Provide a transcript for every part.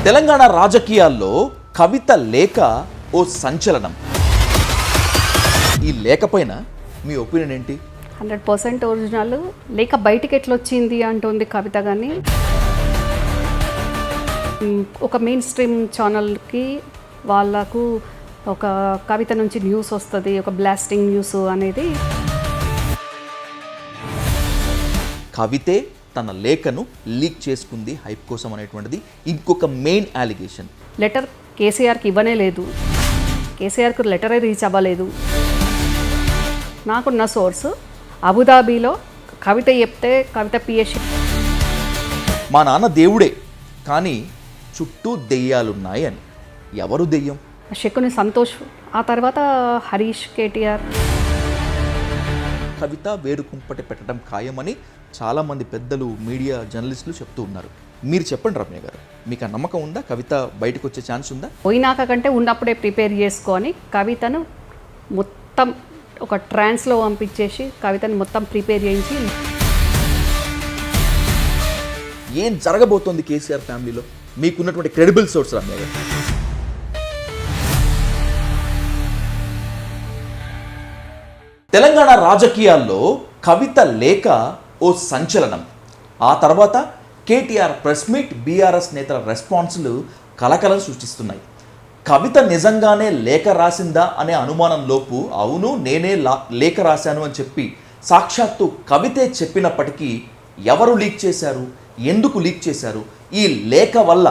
తెలంగాణ రాజకీయాల్లో కవిత లేఖ ఓ సంచలనం. ఈ లేఖ పైన మీ ఒపీనియన్ ఏంటి? 100% ఒరిజినల్. లేక బయటికి ఎట్లా వచ్చింది అంటుంది కవిత. కానీ ఒక మెయిన్ స్ట్రీమ్ ఛానల్కి వాళ్ళకు ఒక కవిత నుంచి న్యూస్ వస్తుంది, ఒక బ్లాస్టింగ్ న్యూస్ అనేది. కవితే తన లేఖను లీక్ చేసుకుంది హైప్ కోసం అనేటువంటిది ఇంకొక మెయిన్ అలిగేషన్. లెటర్ కేసీఆర్కి ఇవ్వనే లేదు, కేసీఆర్కు లెటరే రీచ్ అవ్వలేదు. నాకున్న సోర్సు అబుదాబీలో కవిత చెప్తే కవిత పిఎస్ మా నాన్న దేవుడే కానీ చుట్టూ దెయ్యాలున్నాయి అని. ఎవరు దెయ్యం? శకుని సంతోష్, ఆ తర్వాత హరీష్, కేటీఆర్. కవిత వేరుకుంపటి పెట్టడం ఖాయమని చాలామంది పెద్దలు, మీడియా జర్నలిస్టులు చెప్తూ ఉన్నారు. మీరు చెప్పండి రమ్య గారు, మీకు ఆ నమ్మకం ఉందా? కవిత బయటకు వచ్చే ఛాన్స్ ఉందా? పోయినాక కంటే ఉన్నప్పుడే ప్రిపేర్ చేసుకొని కవితను మొత్తం ఒక ట్రాన్స్లో పంపించేసి కవితను మొత్తం ప్రిపేర్ చేయించి. ఏం జరగబోతోంది కేసీఆర్ ఫ్యామిలీలో? మీకున్నటువంటి క్రెడిబుల్ సోర్స్ రమ్య గారు. తెలంగాణ రాజకీయాల్లో కవిత లేఖ ఓ సంచలనం. ఆ తర్వాత కేటీఆర్ ప్రెస్ మీట్, బీఆర్ఎస్ నేతల రెస్పాన్స్లు కలకలం సృష్టిస్తున్నాయి. కవిత నిజంగానే లేఖ రాసిందా అనే అనుమానంలోపు అవును నేనే లేఖ రాశాను అని చెప్పి సాక్షాత్తు కవితే చెప్పినప్పటికీ ఎవరు లీక్ చేశారు, ఎందుకు లీక్ చేశారు, ఈ లేఖ వల్ల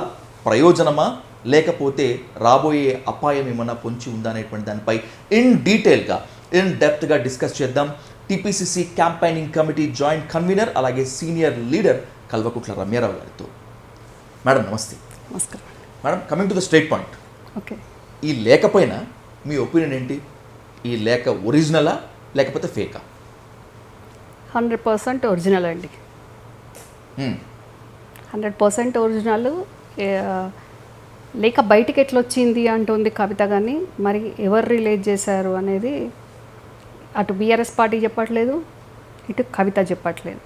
ప్రయోజనమా లేకపోతే రాబోయే అపాయం ఏమన్నా పొంచి ఉందా అనేటువంటి దానిపై ఇన్ డీటెయిల్గా, ఇన్ డెప్త్గా డిస్కస్ చేద్దాం. TPCC campaigning committee joint convener అలాగే సీనియర్ లీడర్ కల్వకుట్ల రమ్యారావు గారితో. మేడం నమస్తే. నమస్కారం madam, coming to the straight point. Okay, ఈ లేఖ పైన మీ ఒపీనియన్ ఏంటి? ఈ లేఖ ఒరిజినలా లేకపోతే ఫేకా? 100% ఒరిజినల్ అండి. 100% ఒరిజినల్. లేక బయటికి ఎట్లా వచ్చింది అంటుంది కవిత. కానీ మరి ఎవరు రిలీజ్ చేశారు అనేది అటు బీఆర్ఎస్ పార్టీ చెప్పట్లేదు, ఇటు కవిత చెప్పట్లేదు.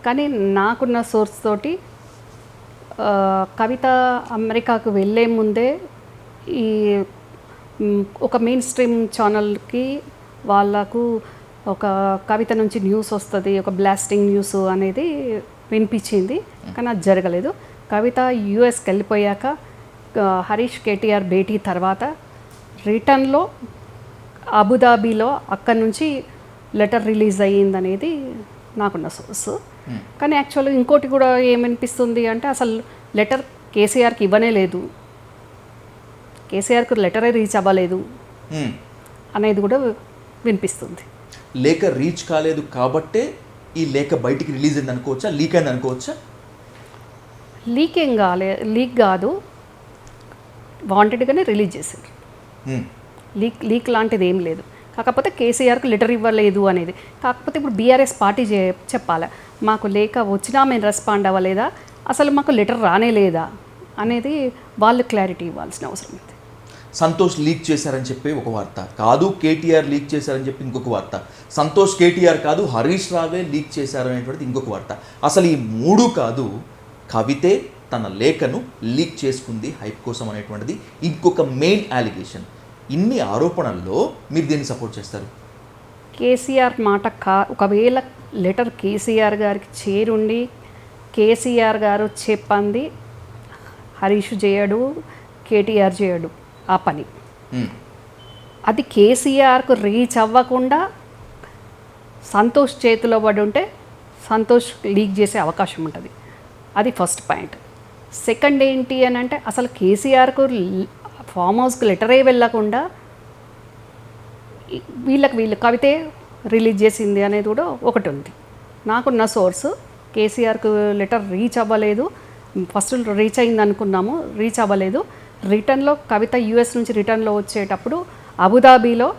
కానీ నాకున్న సోర్స్ తోటి కవిత అమెరికాకు వెళ్ళే ముందే ఈ ఒక మెయిన్ స్ట్రీమ్ ఛానల్కి వాళ్ళకు ఒక కవిత నుంచి న్యూస్ వస్తుంది, ఒక బ్లాస్టింగ్ న్యూస్ అనేది వినిపించింది. కానీ అది జరగలేదు. కవిత యూఎస్కి వెళ్ళిపోయాక హరీష్, కేటీఆర్ భేటీ తర్వాత రిటర్న్లో అబుదాబీలో అక్కడి నుంచి లెటర్ రిలీజ్ అయ్యిందనేది నాకున్న సోర్స్. కానీ యాక్చువల్గా ఇంకోటి కూడా ఏమనిపిస్తుంది అంటే అసలు లెటర్ కేసీఆర్కి ఇవ్వనే లేదు, కేసీఆర్కు లెటరే రీచ్ అవ్వలేదు అనేది కూడా వినిపిస్తుంది. లేఖ రీచ్ కాలేదు కాబట్టే ఈ లేఖ బయటికి రిలీజ్ అయింది అనుకోవచ్చా, లీక్ అయింది అనుకోవచ్చా? లీక్ ఏం లీక్ కాదు, వాంటెడ్గానే రిలీజ్ చేశారు. లీక్ లాంటిది ఏం లేదు. కాకపోతే కేసీఆర్కి లెటర్ ఇవ్వలేదు అనేది. కాకపోతే ఇప్పుడు బీఆర్ఎస్ పార్టీ చెప్పాలి, మాకు లేఖ వచ్చినా మేము రెస్పాండ్ అవ్వలేదా, అసలు మాకు లెటర్ రానే లేదా అనేది వాళ్ళు క్లారిటీ ఇవ్వాల్సిన అవసరం ఉంది. సంతోష్ లీక్ చేశారని చెప్పి ఒక వార్త, కాదు కేటీఆర్ లీక్ చేశారని చెప్పి ఇంకొక వార్త, సంతోష్ కేటీఆర్ కాదు హరీష్ రావే లీక్ చేశారు అనేటువంటిది ఇంకొక వార్త. అసలు ఈ మూడు కాదు, కవితే తన లేఖను లీక్ చేసుకుంది హైప్ కోసం అనేటువంటిది ఇంకొక మెయిన్ అలిగేషన్. ఇన్ని ఆరోపణల్లో మీరు దీన్ని సపోర్ట్ చేస్తారు? కేసీఆర్ మాట ఒకవేళ లెటర్ కేసీఆర్ గారికి చేరుండి కేసీఆర్ గారు చెప్పింది హరీష్ చేయడు, కేటీఆర్ చేయడు ఆ పని. అది కేసీఆర్కు రీచ్ అవ్వకుండా సంతోష్ చేతిలో పడి ఉంటే సంతోష్ లీక్ చేసే అవకాశం ఉంటుంది. అది ఫస్ట్ పాయింట్. సెకండ్ ఏంటి అని అంటే అసలు కేసీఆర్కు ఫామ్ హౌస్కి లెటరే వెళ్ళకుండా వీళ్ళు కవితే రిలీజ్ చేసింది అనేది కూడా ఒకటి ఉంది. నాకున్న సోర్సు కేసీఆర్కు లెటర్ రీచ్ అవ్వలేదు, ఫస్ట్ రీచ్ అయింది అనుకున్నాము, రీచ్ అవ్వలేదు. రిటర్న్లో కవిత యూఎస్ నుంచి రిటర్న్లో వచ్చేటప్పుడు అబుదాబీలో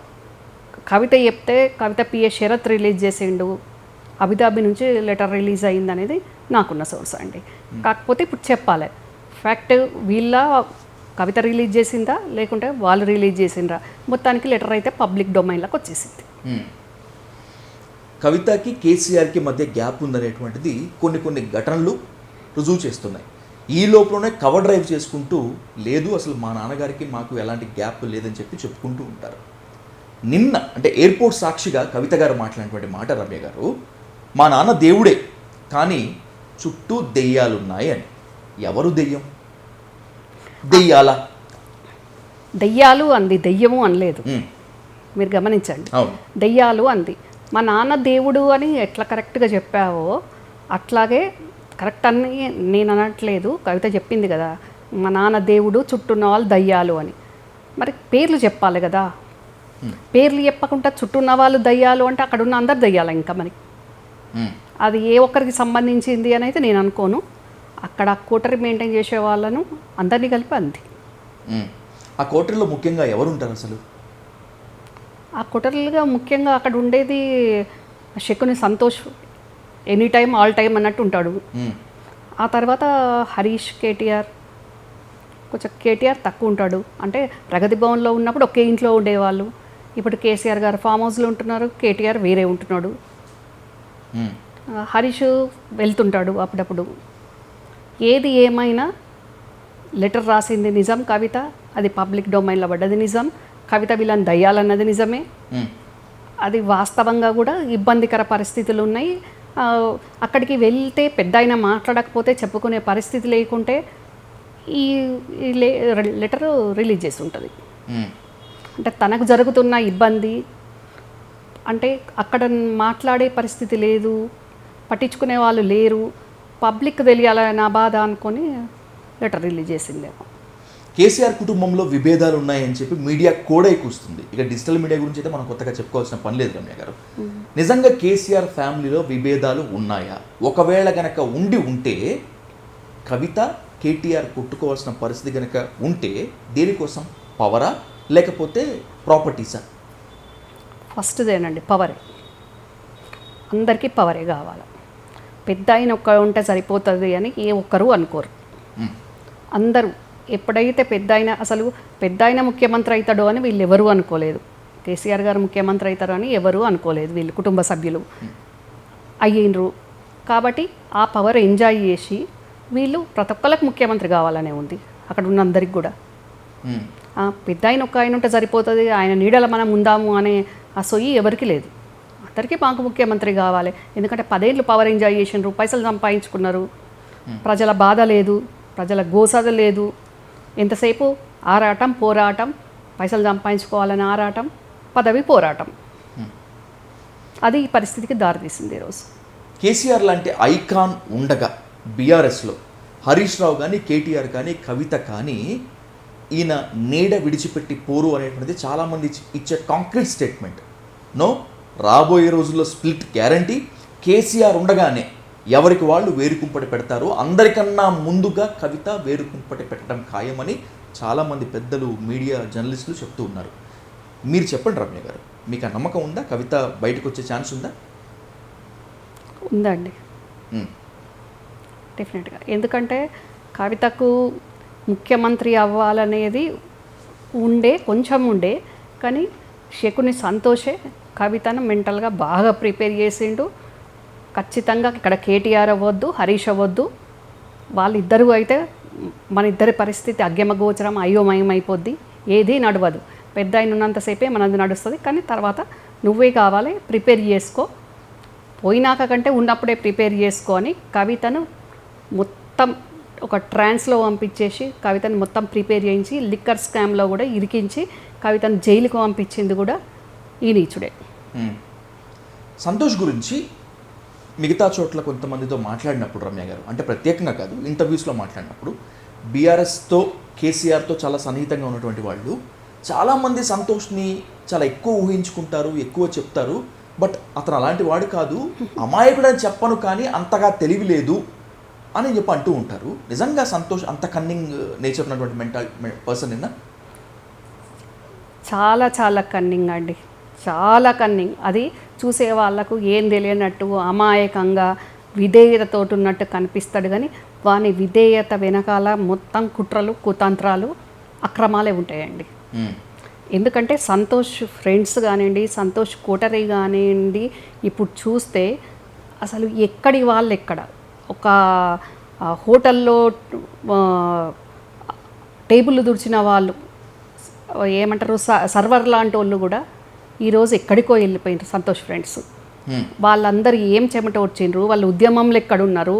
కవిత చెప్తే కవిత పిఎస్ షరత్ రిలీజ్ చేసిండు, అబుదాబీ నుంచి లెటర్ రిలీజ్ అయింది అనేది నాకున్న సోర్స్ అండి. కాకపోతే ఇప్పుడు చెప్పాలి ఫ్యాక్ట్, వీళ్ళ కవిత రిలీజ్ చేసిందా లేకుంటే వాళ్ళు రిలీజ్ చేసిండ్రా, మొత్తానికి లెటర్ అయితే పబ్లిక్ డొమైన్లోకి వచ్చేసింది. కవితకి కేసీఆర్కి మధ్య గ్యాప్ ఉందనేటువంటిది కొన్ని ఘటనలు రుజువు చేస్తున్నాయి. ఈ లోపలనే కవర్ డ్రైవ్ చేసుకుంటూ లేదు అసలు మా నాన్నగారికి మాకు ఎలాంటి గ్యాప్ లేదని చెప్పి చెప్పుకుంటూ ఉంటారు. నిన్న అంటే ఎయిర్పోర్ట్ సాక్షిగా కవిత గారు మాట్లాడినటువంటి మాట రమ్య గారు, మా నాన్న దేవుడే కానీ చుట్టూ దెయ్యాలున్నాయి అని. ఎవరు దెయ్యం? దెయ్యాలా? దెయ్యాలు అంది, దెయ్యము అనలేదు. ఉమ్, మీరు గమనించండి, అవును. దెయ్యాలు అంది. మా నాన్న దేవుడు అని ఎట్లా కరెక్ట్గా చెప్పావో అట్లాగే కరెక్ట్ అని నేను అనట్లేదు, కవిత చెప్పింది కదా మా నాన్న దేవుడు చుట్టూ ఉన్న వాళ్ళు దయ్యాలు అని. మరి పేర్లు చెప్పాలి కదా, పేర్లు చెప్పకుండా చుట్టూ ఉన్న వాళ్ళు దయ్యాలు అంటే అక్కడ ఉన్న అందరు దయ్యాలి ఇంకా మరి. ఉమ్, అది ఏ ఒక్కరికి సంబంధించింది అని అయితే నేను అనుకోను. అక్కడ కోటరీ మెయింటైన్ చేసే వాళ్ళను అందరినీ కలిపి అంది. ఉమ్. ఆ కోటరీలో ముఖ్యంగా ఎవరు ఉంటారు అసలు? ఆ కోటరీలుగా ముఖ్యంగా అక్కడ ఉండేది Shakuni Santosh, any time all time అన్నట్టు ఉంటాడు. ఉమ్, ఆ తర్వాత హరీష్, కేటీఆర్, కొంచెం కేటీఆర్ తక్కువ ఉంటాడు. అంటే ప్రగతి భవన్లో ఉన్నప్పుడు ఒకే ఇంట్లో ఉండేవాళ్ళు. ఇప్పుడు కేసీఆర్ గారు ఫామ్ హౌస్లో ఉంటున్నారు, కేటీఆర్ వేరే ఉంటున్నాడు. ఉమ్, హరీష్ వెళ్తుంటాడు అప్పుడప్పుడు. ఏది ఏమైనా లెటర్ రాసింది నిజం కవిత, అది పబ్లిక్ డొమైన్లో పడ్డది నిజం. కవిత వీళ్ళని దయ్యాలన్నది నిజమే. ఉమ్, అది వాస్తవంగా కూడా ఇబ్బందికర పరిస్థితులు ఉన్నాయి. అక్కడికి వెళ్తే పెద్ద అయినా మాట్లాడకపోతే చెప్పుకునే పరిస్థితి లేకుంటే ఈ లెటర్ రిలీజ్ చేసి ఉంటుంది. ఉమ్, అంటే తనకు జరుగుతున్న ఇబ్బంది అంటే అక్కడ మాట్లాడే పరిస్థితి లేదు, పట్టించుకునే వాళ్ళు లేరు, పబ్లిక్ తెలియాలని నా బాధ అనుకొని లెటర్ రిలీజ్ చేసిందేమో. కేసీఆర్ కుటుంబంలో విభేదాలు ఉన్నాయని చెప్పి మీడియా కూడా కూస్తుంది. ఇక డిజిటల్ మీడియా గురించి అయితే మనం కొత్తగా చెప్పుకోవాల్సిన పని లేదు రమ్య గారు. నిజంగా కేసీఆర్ ఫ్యామిలీలో విభేదాలు ఉన్నాయా? ఒకవేళ గనక ఉంటే కవిత కేటీఆర్ కొట్టుకోవాల్సిన పరిస్థితి గనక ఉంటే దేనికోసం? పవరా లేకపోతే ప్రాపర్టీసా? ఫస్ట్దేనండి, పవరే. అందరికీ పవరే కావాలి. పెద్ద ఆయన ఒక్క ఉంటే సరిపోతుంది అని ఏ ఒక్కరు అనుకోరు. అందరూ ఎప్పుడైతే పెద్ద ఆయన ముఖ్యమంత్రి అవుతాడో అని వీళ్ళు ఎవరూ అనుకోలేదు. కేసీఆర్ గారు ముఖ్యమంత్రి అవుతారు అని ఎవరూ అనుకోలేదు. వీళ్ళు కుటుంబ సభ్యులు అయ్యిండ్రు కాబట్టి ఆ పవర్ ఎంజాయ్ చేసి వీళ్ళు ప్రతి ఒక్కరికి ముఖ్యమంత్రి కావాలనే ఉంది అక్కడ ఉన్న అందరికి కూడా. పెద్ద ఆయన ఒక్క ఆయన ఉంటే సరిపోతుంది, ఆయన నీడల మనం ఉందాము అనే ఆ సొయ్యి ఎవరికి లేదు. అందరికీ మాకు ముఖ్యమంత్రి కావాలి. ఎందుకంటే 10 ఏళ్ళు పవర్ ఎంజాయ్ చేసిండ్రు, పైసలు సంపాదించుకున్నారు, ప్రజల బాధ లేదు, ప్రజల గోసద లేదు. ఎంతసేపు ఆరాటం, పోరాటం, పైసలు సంపాదించుకోవాలని ఆరాటం, పదవి పోరాటం. అది ఈ పరిస్థితికి దారితీసింది ఈరోజు. కేసీఆర్ లాంటి ఐకాన్ ఉండగా బీఆర్ఎస్లో హరీష్ రావు కానీ, కేటీఆర్ కానీ, కవిత కానీ ఈయన నీడ విడిచిపెట్టి పోరు అనేటువంటిది చాలామంది ఇచ్చే కాంక్రీట్ స్టేట్మెంట్. నో, రాబోయే రోజుల్లో స్ప్లిట్ గ్యారంటీ. కేసీఆర్ ఉండగానే ఎవరికి వాళ్ళు వేరుకుంపటి పెడతారు, అందరికన్నా ముందుగా కవిత వేరుకుంపటి పెట్టడం ఖాయమని చాలామంది పెద్దలు, మీడియా జర్నలిస్టులు చెప్తూ ఉన్నారు. మీరు చెప్పండి రమ్య గారు, మీకు ఆ నమ్మకం ఉందా? కవిత బయటకు వచ్చే ఛాన్స్ ఉందా? ఉందండి, డెఫినెట్గా. ఎందుకంటే కవితకు ముఖ్యమంత్రి అవ్వాలనేది కొంచెం ఉండే, కానీ శకుని సంతోషే కవితను మెంటల్గా బాగా ప్రిపేర్ చేసిండు. ఖచ్చితంగా ఇక్కడ కేటీఆర్ అవ్వద్దు, హరీష్ అవ్వద్దు, వాళ్ళిద్దరూ అయితే మన ఇద్దరి పరిస్థితి అగ్గెమగోచరం, అయోమయం అయిపోద్ది, ఏదీ నడవదు. పెద్ద ఆయన ఉన్నంతసేపే మనది నడుస్తుంది, కానీ తర్వాత నువ్వే కావాలి, ప్రిపేర్ చేసుకో, పోయినాక కంటే ఉన్నప్పుడే ప్రిపేర్ చేసుకో అని కవితను మొత్తం ఒక ట్రాన్స్లో పంపించేసి కవితను మొత్తం ప్రిపేర్ చేయించి లిక్కర్ స్కామ్లో కూడా ఇరికించి కవితను జైలుకు పంపించింది కూడా ఈ నీచుడే. సంతోష్ గురించి మిగతా చోట్ల కొంతమందితో మాట్లాడినప్పుడు రమ్య గారు, అంటే ప్రత్యేకంగా కాదు, ఇంటర్వ్యూస్లో మాట్లాడినప్పుడు బీఆర్ఎస్తో కేసీఆర్తో చాలా సన్నిహితంగా ఉన్నటువంటి వాళ్ళు చాలామంది సంతోష్ని చాలా ఎక్కువ ఊహించుకుంటారు, ఎక్కువ చెప్తారు. బట్ అతను అలాంటి వాడు కాదు, అమాయకుడని చెప్పను కానీ అంతగా తెలివి లేదు అని చెప్పి అంటూ ఉంటారు. నిజంగా సంతోష్ అంత కన్నింగ్ నేచర్ ఉన్నటువంటి పర్సన్ నిన్న? చాలా చాలా కన్నింగ్ అండి, చాలా కన్నింగ్. అది చూసే వాళ్ళకు ఏం తెలియనట్టు అమాయకంగా విధేయతతో ఉన్నట్టు కనిపిస్తాడు, కానీ వాని విధేయత వెనకాల మొత్తం కుట్రలు, కుతంత్రాలు, అక్రమాలే ఉంటాయండి. ఎందుకంటే సంతోష్ ఫ్రెండ్స్ కానివ్వండి, సంతోష్ కోటరీ కానివ్వండి, ఇప్పుడు చూస్తే అసలు ఎక్కడి వాళ్ళు ఎక్కడ ఒక హోటల్లో టేబుల్ తుడిచిన వాళ్ళు ఏమంటారు సర్వర్ లాంటి వాళ్ళు కూడా ఈరోజు ఎక్కడికో వెళ్ళిపోయినారు సంతోష్ ఫ్రెండ్స్. వాళ్ళందరూ ఏం చెమట వచ్చిండ్రు, వాళ్ళ ఉద్యమంలో ఎక్కడున్నారు,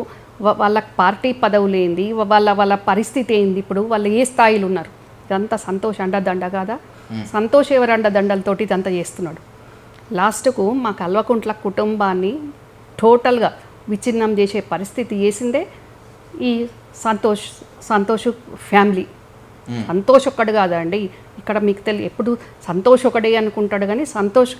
వాళ్ళ పార్టీ పదవులు ఏంది, వాళ్ళ పరిస్థితి ఏంది, ఇప్పుడు వాళ్ళు ఏ స్థాయిలో ఉన్నారు. ఇదంతా సంతోష్ అండదండ కాదా? సంతోష్ ఎవరు అండదండలతోటి ఇదంతా చేస్తున్నాడు. లాస్ట్కు మా కల్వకుంట్ల కుటుంబాన్ని టోటల్గా విచ్ఛిన్నం చేసే పరిస్థితి చేసిందే ఈ సంతోష్ ఫ్యామిలీ. సంతోష్ ఒక్కడు కాదండి, ఇక్కడ మీకు ఎప్పుడు సంతోష్ ఒకడే అనుకుంటాడు, కానీ సంతోష్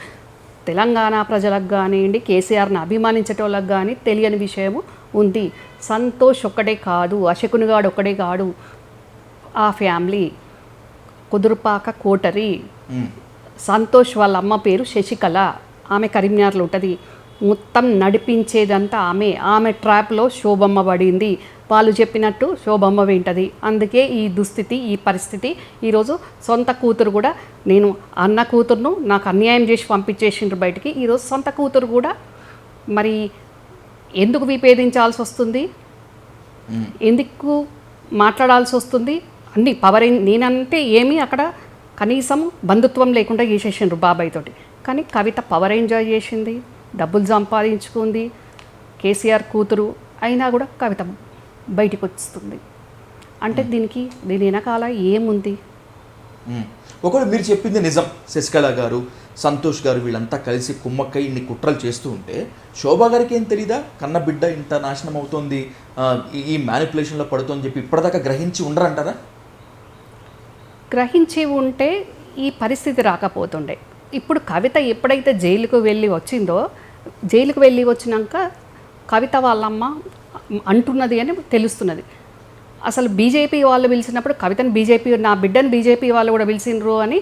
తెలంగాణ ప్రజలకు కానివ్వండి, కేసీఆర్ని అభిమానించేటోళ్ళకి కానీ తెలియని విషయము ఉంది. సంతోష్ ఒక్కడే కాదు, అశకునిగాడు ఒక్కడే కాదు, ఆ ఫ్యామిలీ కుదురుపాక కోటరి. సంతోష్ వాళ్ళ అమ్మ పేరు శశికళ, ఆమె కరీంనగర్లో ఉంటుంది. మొత్తం నడిపించేదంతా ఆమె ట్రాప్లో శోభమ్మ పడింది. వాళ్ళు చెప్పినట్టు శోభమ్మ వింటది. అందుకే ఈ దుస్థితి, ఈ పరిస్థితి. ఈరోజు సొంత కూతురు కూడా, నేను అన్న కూతురును నాకు అన్యాయం చేసి పంపించేసిండ్రు బయటికి, ఈరోజు సొంత కూతురు కూడా మరి ఎందుకు విభేదించాల్సి వస్తుంది, ఎందుకు మాట్లాడాల్సి వస్తుంది, అన్ని పవర్. నేనంటే ఏమీ అక్కడ కనీసం బంధుత్వం లేకుండా చేసేసిండ్రు బాబాయ్ తోటి. కానీ కవిత పవర్ ఎంజాయ్ చేసింది, డబ్బులు సంపాదించుకుంది, కేసీఆర్ కూతురు అయినా కూడా కవిత బయటికి వస్తుంది. అంటే దీని వెనకాల ఏముంది? ఒకవేళ మీరు చెప్పింది నిజం, శశికళ గారు, సంతోష్ గారు వీళ్ళంతా కలిసి కుమ్మక్కై ఇన్ని కుట్రలు చేస్తూ ఉంటే శోభా గారికి ఏం తెలీదా? కన్న బిడ్డ ఇంత నాశనం అవుతోంది, ఈ మ్యానిపులేషన్లో పడుతుందని చెప్పి ఇప్పటిదాకా గ్రహించి ఉండరంటారా? గ్రహించి ఉంటే ఈ పరిస్థితి రాకపోతుండే. ఇప్పుడు కవిత ఎప్పుడైతే జైలుకు వెళ్ళి వచ్చినాక కవిత వాళ్ళమ్మ అంటున్నది అని తెలుస్తున్నది. అసలు బీజేపీ వాళ్ళు పిలిచినప్పుడు కవితను నా బిడ్డను బీజేపీ వాళ్ళు కూడా పిలిచిండ్రు అని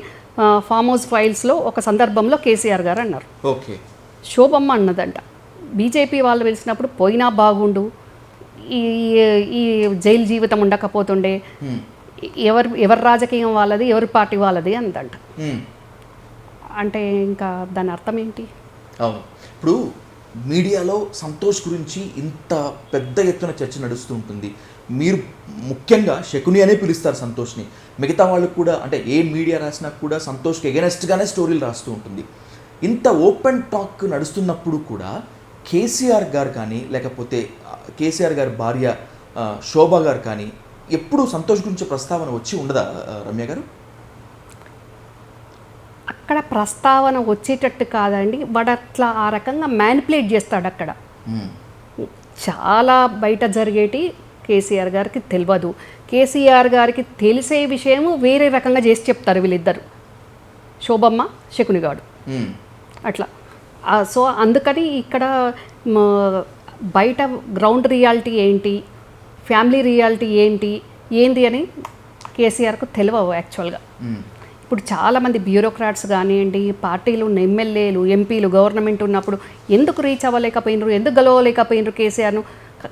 ఫామ్ హౌస్ ఫైల్స్లో ఒక సందర్భంలో కేసీఆర్ గారు అన్నారు. ఓకే, శోభమ్మ అన్నదంట బీజేపీ వాళ్ళు పిలిచినప్పుడు పోయినా బాగుండు, ఈ జైలు జీవితం ఉండకపోతుండే, ఎవరి రాజకీయం వాళ్ళది, ఎవరి పార్టీ వాళ్ళది అందంట. అంటే ఇంకా దాని అర్థం ఏంటి? అవును, ఇప్పుడు మీడియాలో సంతోష్ గురించి ఇంత పెద్ద ఎత్తున చర్చ నడుస్తూ ఉంటుంది. మీరు ముఖ్యంగా శకుని అనే పిలుస్తారు సంతోష్ని, మిగతా వాళ్ళకు కూడా, అంటే ఏ మీడియా రాసినా కూడా సంతోష్కి ఎగనెస్ట్గానే స్టోరీలు రాస్తూ ఉంటుంది. ఇంత ఓపెన్ టాక్ నడుస్తున్నప్పుడు కూడా కేసీఆర్ గారు కానీ, లేకపోతే కేసీఆర్ గారి భార్య శోభా గారు కానీ ఎప్పుడు సంతోష్ గురించి ప్రస్తావన వచ్చి ఉండదా రమ్య గారు? అక్కడ ప్రస్తావన వచ్చేటట్టు కాదండి, వాడు అట్లా ఆ రకంగా మ్యానిపులేట్ చేస్తాడు. అక్కడ చాలా బయట జరిగేటి కేసీఆర్ గారికి తెలియదు. కేసీఆర్ గారికి తెలిసే విషయము వేరే రకంగా చేసి చెప్తారు వీళ్ళిద్దరు, శోభమ్మ శకునిగాడు అట్లా. సో అందుకని ఇక్కడ బయట గ్రౌండ్ రియాలిటీ ఏంటి, ఫ్యామిలీ రియాలిటీ ఏంటి అని కేసీఆర్కు తెలియవు యాక్చువల్గా. ఇప్పుడు చాలామంది బ్యూరోక్రాట్స్ కానివ్వండి, పార్టీలు ఉన్న ఎమ్మెల్యేలు, ఎంపీలు, గవర్నమెంట్ ఉన్నప్పుడు ఎందుకు రీచ్ అవ్వలేకపోయినరు, ఎందుకు గెలవలేకపోయినరు కేసీఆర్ను?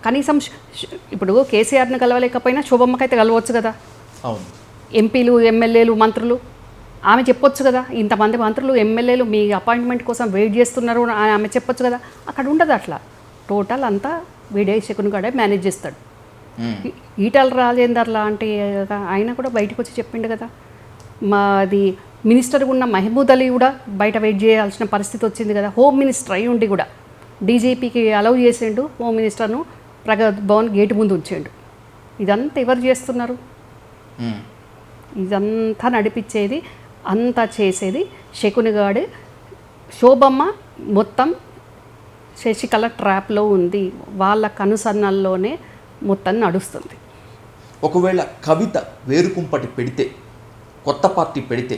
కనీసం ఇప్పుడు కేసీఆర్ను గెలవలేకపోయినా శోభమ్మకైతే గెలవచ్చు కదా. అవును, ఎంపీలు, ఎమ్మెల్యేలు, మంత్రులు ఆమె చెప్పొచ్చు కదా, ఇంతమంది మంత్రులు, ఎమ్మెల్యేలు మీ అపాయింట్మెంట్ కోసం వెయిట్ చేస్తున్నారు ఆమె చెప్పొచ్చు కదా. అక్కడ ఉండదు అట్లా. టోటల్ అంతా వీడే శకునిగాడే మేనేజ్ చేస్తాడు. ఈటల రాజేందర్ లాంటి ఆయన కూడా బయటకు వచ్చి చెప్పిండు కదా. మాది మినిస్టర్గా ఉన్న మహమూద్ అలీ కూడా బయట వెయిట్ చేయాల్సిన పరిస్థితి వచ్చింది కదా. హోమ్ మినిస్టర్ అయి ఉండి కూడా డీజీపీకి అలౌ చేసిండు, హోమ్ మినిస్టర్ను ప్రగతి భవన్ గేటు ముందు ఉంచిండు. ఇదంతా ఎవరు చేస్తున్నారు? ఇదంతా నడిపించేది, అంతా చేసేది శకునిగాడు. శోభమ్మ మొత్తం శశికళ ట్రాప్లో ఉంది, వాళ్ళ కనుసన్నల్లోనే మొత్తం నడుస్తుంది. ఒకవేళ కవిత వేరుకుంపటి పెడితే, కొత్త పార్టీ పెడితే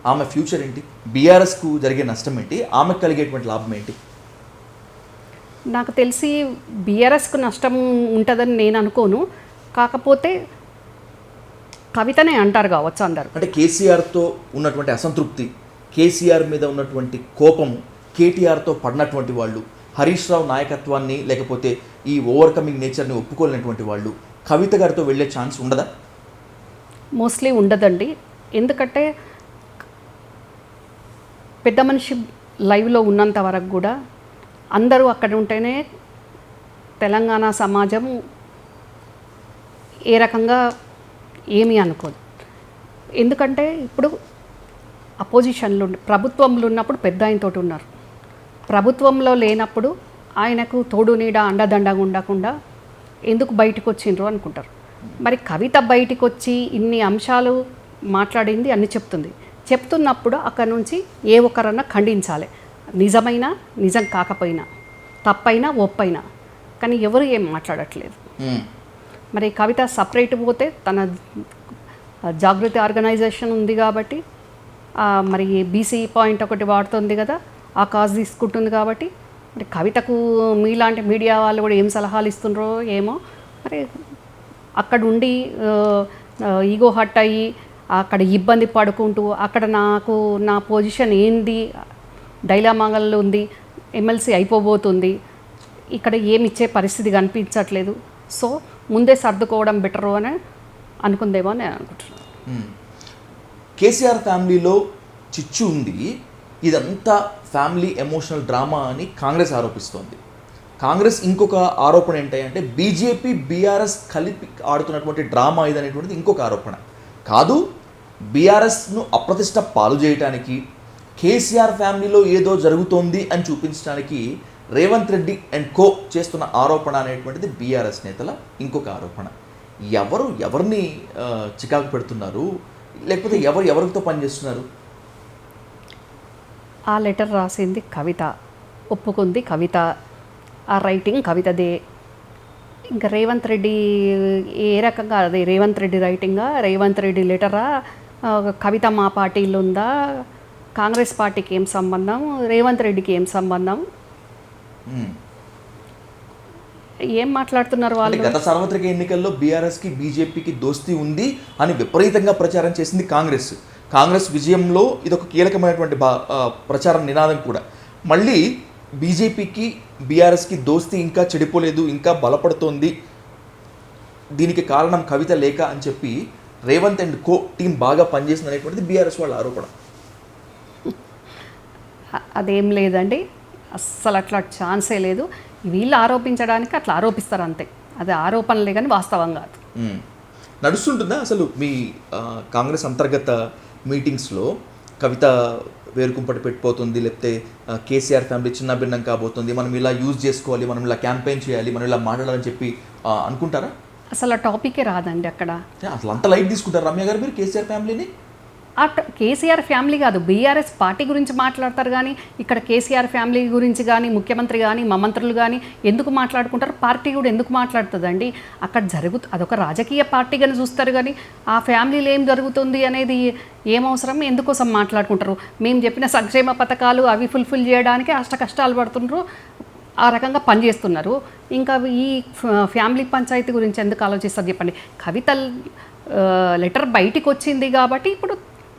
ఆమె ఫ్యూచర్ ఏంటి? బీఆర్ఎస్కు జరిగే నష్టం ఏంటి? ఆమెకు కలిగేటువంటి లాభం ఏంటి? నాకు తెలిసి బీఆర్ఎస్కు నష్టం ఉంటుందని నేను అనుకోను. కాకపోతే కవితనే అంటారు కావచ్చు అందరు. అంటే కేసీఆర్తో ఉన్నటువంటి అసంతృప్తి, కేసీఆర్ మీద ఉన్నటువంటి కోపం, కేటీఆర్తో పడినటువంటి వాళ్ళు, హరీష్ రావు నాయకత్వాన్ని లేకపోతే ఈ ఓవర్కమింగ్ నేచర్ని ఒప్పుకోలేనటువంటి వాళ్ళు కవిత గారితో వెళ్ళే ఛాన్స్ ఉండదా? మోస్ట్లీ ఉండదండి. ఎందుకంటే పెద్ద మనిషి లైవ్లో ఉన్నంత వరకు కూడా అందరూ అక్కడ ఉంటేనే తెలంగాణ సమాజం ఏ రకంగా ఏమీ అనుకోదు. ఎందుకంటే ఇప్పుడు అపోజిషన్లో ప్రభుత్వంలో ఉన్నప్పుడు పెద్ద ఆయనతోటి ఉన్నారు, ప్రభుత్వంలో లేనప్పుడు ఆయనకు తోడు నీడ అండదండగా ఉండకుండా ఎందుకు బయటకు వచ్చిండ్రు అనుకుంటారు. మరి కవిత బయటికి వచ్చి ఇన్ని అంశాలు మాట్లాడింది అన్ని చెప్తున్నప్పుడు అక్కడ నుంచి ఏ ఒక్కరన్నా ఖండించాలి, నిజమైనా నిజం కాకపోయినా, తప్పైనా ఒప్పైనా. కానీ ఎవరు ఏం మాట్లాడట్లేదు. మరి కవిత సపరేట్ పోతే తన జాగృతి ఆర్గనైజేషన్ ఉంది కాబట్టి మరి బీసీ పాయింట్ ఒకటి వాడుతుంది కదా, ఆ కాజ్ తీసుకుంటుంది కాబట్టి మరి కవితకు మీలాంటి మీడియా వాళ్ళు కూడా ఏం సలహాలు ఇస్తుండ్రో ఏమో. మరి అక్కడ ఉండి ఈగో హట్ అయ్యి అక్కడ ఇబ్బంది పడుకుంటూ అక్కడ నాకు నా పొజిషన్ ఏంది డైలామాగల్లో ఉంది, ఎమ్మెల్సీ అయిపోబోతుంది, ఇక్కడ ఏమి ఇచ్చే పరిస్థితి కనిపించట్లేదు, సో ముందే సర్దుకోవడం బెటరు అని అనుకుందేమో అని నేను అనుకుంటున్నాను. కేసీఆర్ ఫ్యామిలీలో చిచ్చు ఉంది, ఇదంతా ఫ్యామిలీ ఎమోషనల్ డ్రామా అని కాంగ్రెస్ ఆరోపిస్తోంది. కాంగ్రెస్ ఇంకొక ఆరోపణ ఏంటంటే బీజేపీ బీఆర్ఎస్ కలిపి ఆడుతున్నటువంటి డ్రామా ఇది అనేటువంటిది ఇంకొక ఆరోపణ కాదు. బీఆర్ఎస్ను అప్రతిష్ట పాలు చేయడానికి, కేసీఆర్ ఫ్యామిలీలో ఏదో జరుగుతోంది అని చూపించడానికి రేవంత్ రెడ్డి అండ్ కో చేస్తున్న ఆరోపణ అనేటువంటిది బీఆర్ఎస్ నేతల ఇంకొక ఆరోపణ. ఎవరిని చికాకు పెడుతున్నారు, లేకపోతే ఎవరితో పనిచేస్తున్నారు? ఆ లెటర్ రాసింది కవిత, ఒప్పుకుంది కవిత, ఆ రైటింగ్ కవితదే. ఇంకా రేవంత్ రెడ్డి ఏ రకంగా, అదే రేవంత్ రెడ్డి రైటింగా, రేవంత్ రెడ్డి లెటరా, కవిత మా పార్టీలో ఉందా, కాంగ్రెస్ పార్టీకి ఏం సంబంధం, రేవంత్ రెడ్డికి ఏం సంబంధం, ఏం మాట్లాడుతున్నారు వాళ్ళు? గత సార్వత్రిక ఎన్నికల్లో బీఆర్ఎస్కి బీజేపీకి దోస్తీ ఉంది అని విపరీతంగా ప్రచారం చేసింది కాంగ్రెస్ విజయంలో ఇదొక కీలకమైనటువంటి ప్రచార నినాదం కూడా. మళ్ళీ బీజేపీకి బీఆర్ఎస్కి దోస్తీ ఇంకా చెడిపోలేదు, ఇంకా బలపడుతోంది, దీనికి కారణం కవిత లేఖ అని చెప్పి రేవంత్ అండ్ కో టీం బాగా పనిచేసింది అనేటువంటిది బీఆర్ఎస్ వాళ్ళ ఆరోపణ. అదేం లేదండి, అస్సలు అట్లా ఛాన్సే లేదు. వీళ్ళు ఆరోపించడానికి అట్లా ఆరోపిస్తారు అంతే, అది ఆరోపణలే కానీ వాస్తవం కాదు. నడుస్తుంటుందా అసలు మీ కాంగ్రెస్ అంతర్గత మీటింగ్స్లో కవిత వేరుకుంపటి పెట్టిపోతుంది, లేకపోతే కేసీఆర్ ఫ్యామిలీ చిన్న భిన్నం కాబోతుంది, మనం ఇలా యూజ్ చేసుకోవాలి, మనం ఇలా క్యాంపెయిన్ చేయాలి, మనం ఇలా మాట్లాడాలని చెప్పి అనుకుంటారా? అసలు ఆ టాపికే రాదండి అక్కడ. అసలు అంత లైట్ తీసుకుంటారు రమ్య గారు మీరు కేసీఆర్ ఫ్యామిలీని? కేసీఆర్ ఫ్యామిలీ కాదు, బీఆర్ఎస్ పార్టీ గురించి మాట్లాడతారు కానీ ఇక్కడ కేసీఆర్ ఫ్యామిలీ గురించి కానీ, ముఖ్యమంత్రి కానీ, మా మంత్రులు కానీ ఎందుకు మాట్లాడుకుంటారు? పార్టీ కూడా ఎందుకు మాట్లాడుతుందండి? అక్కడ అదొక రాజకీయ పార్టీగానే చూస్తారు కానీ ఆ ఫ్యామిలీలో ఏం జరుగుతుంది అనేది ఏం అవసరం, ఎందుకోసం మాట్లాడుకుంటారు? మేము చెప్పిన సంక్షేమ పథకాలు అవి ఫుల్ఫిల్ చేయడానికి అష్ట కష్టాలు పడుతుండ్రు, ఆ రకంగా పనిచేస్తున్నారు. ఇంకా ఈ ఫ్యామిలీ పంచాయతీ గురించి ఎందుకు ఆలోచిస్తారు చెప్పండి? కవిత లెటర్ బయటికి వచ్చింది కాబట్టి ఇప్పుడు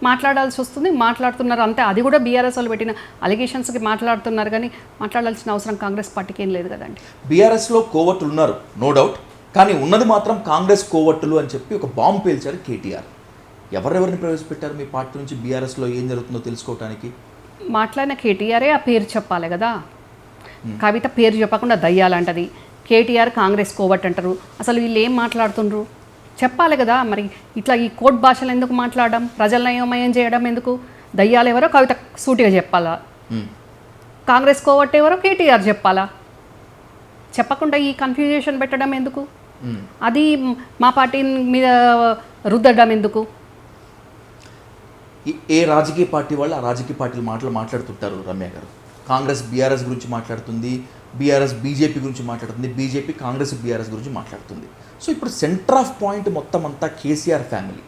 మాట్లాడాల్సి వస్తుంది, మాట్లాడుతున్నారు అంతే. అది కూడా బీఆర్ఎస్ వాళ్ళు పెట్టిన అలిగేషన్స్కి మాట్లాడుతున్నారు కానీ మాట్లాడాల్సిన అవసరం కాంగ్రెస్ పార్టీకి ఏం లేదు కదండి. బీఆర్ఎస్లో కోవట్టులు ఉన్నారు నో డౌట్, కానీ ఉన్నది మాత్రం కాంగ్రెస్ కోవట్టులు అని చెప్పి ఒక బాంబు పేల్చారు కేటీఆర్. ఎవరెవరిని ప్రవేశపెట్టారు మీ పార్టీ నుంచి బీఆర్ఎస్లో ఏం జరుగుతుందో తెలుసుకోవడానికి? మాట్లాడిన కేటీఆరే ఆ పేరు చెప్పాలి కదా. కవిత పేరు చెప్పకుండా దయ్యాలంటది, కేటీఆర్ కాంగ్రెస్ కోవట్ అంటారు. అసలు వీళ్ళు ఏం మాట్లాడుతుండ్రు చెప్పాలి కదా. మరి ఇట్లా ఈ కోడ్ భాషలు ఎందుకు మాట్లాడడం, ప్రజలను అయోమయం చేయడం ఎందుకు? దయ్యాలు ఎవరో కవిత సూటిగా చెప్పాలా, కాంగ్రెస్ కోవట్ ఎవరో కేటీఆర్ చెప్పాలా? చెప్పకుండా ఈ కన్ఫ్యూజేషన్ పెట్టడం ఎందుకు? అది మా పార్టీ మీద రుద్దడం ఎందుకు? ఏ రాజకీయ పార్టీ వాళ్ళు ఆ రాజకీయ పార్టీలు మాట్లాడుతుంటారు రమ్య గారు. కాంగ్రెస్ బీఆర్ఎస్ గురించి మాట్లాడుతుంది, బీఆర్ఎస్ బీజేపీ గురించి మాట్లాడుతుంది, బీజేపీ కాంగ్రెస్ బీఆర్ఎస్ గురించి మాట్లాడుతుంది. సో ఇప్పుడు సెంటర్ ఆఫ్ పాయింట్ మొత్తం అంతా కేసీఆర్ ఫ్యామిలీ.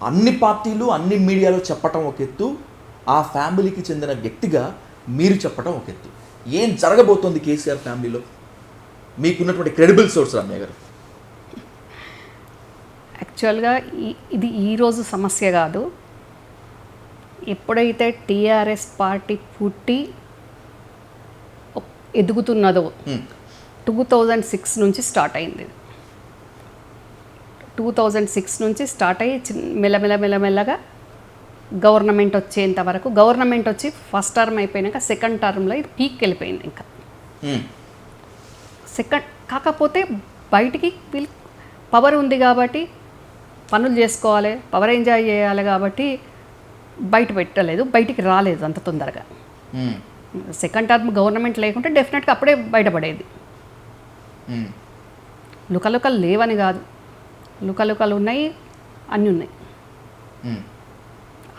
అన్ని పార్టీలు అన్ని మీడియాలో చెప్పటం ఒక ఎత్తు, ఆ ఫ్యామిలీకి చెందిన వ్యక్తిగా మీరు చెప్పటం ఒక ఎత్తు. ఏం జరగబోతోంది కేసీఆర్ ఫ్యామిలీలో? మీకున్నటువంటి క్రెడిబుల్ సోర్స్ రమ్య గారు. యాక్చువల్గా ఇది ఈరోజు సమస్య కాదు. ఎప్పుడైతే టీఆర్ఎస్ పార్టీ పుట్టి ఎదుగుతున్నదో 2006 నుంచి స్టార్ట్ అయింది. 2006 నుంచి స్టార్ట్ అయ్యి మెల్లమెల్లగా గవర్నమెంట్ వచ్చేంత వరకు, గవర్నమెంట్ వచ్చి ఫస్ట్ టర్మ్ అయిపోయినాక సెకండ్ టర్మ్లో ఇది పీక్ వెళ్ళిపోయింది. ఇంకా సెకండ్ కాకపోతే బయటికి పవర్ ఉంది కాబట్టి పనులు చేసుకోవాలి, పవర్ ఎంజాయ్ చేయాలి కాబట్టి బయట పెట్టలేదు, బయటికి రాలేదు అంత తొందరగా. మ్మ్. సెకండ్ టర్మ్ గవర్నమెంట్ లేకుంటే డెఫినెట్గా అప్పుడే బయటపడేది. మ్మ్. లుకలుకలు లేవని కాదు, లుకలుకలు ఉన్నాయి, అన్నీ ఉన్నాయి. మ్మ్.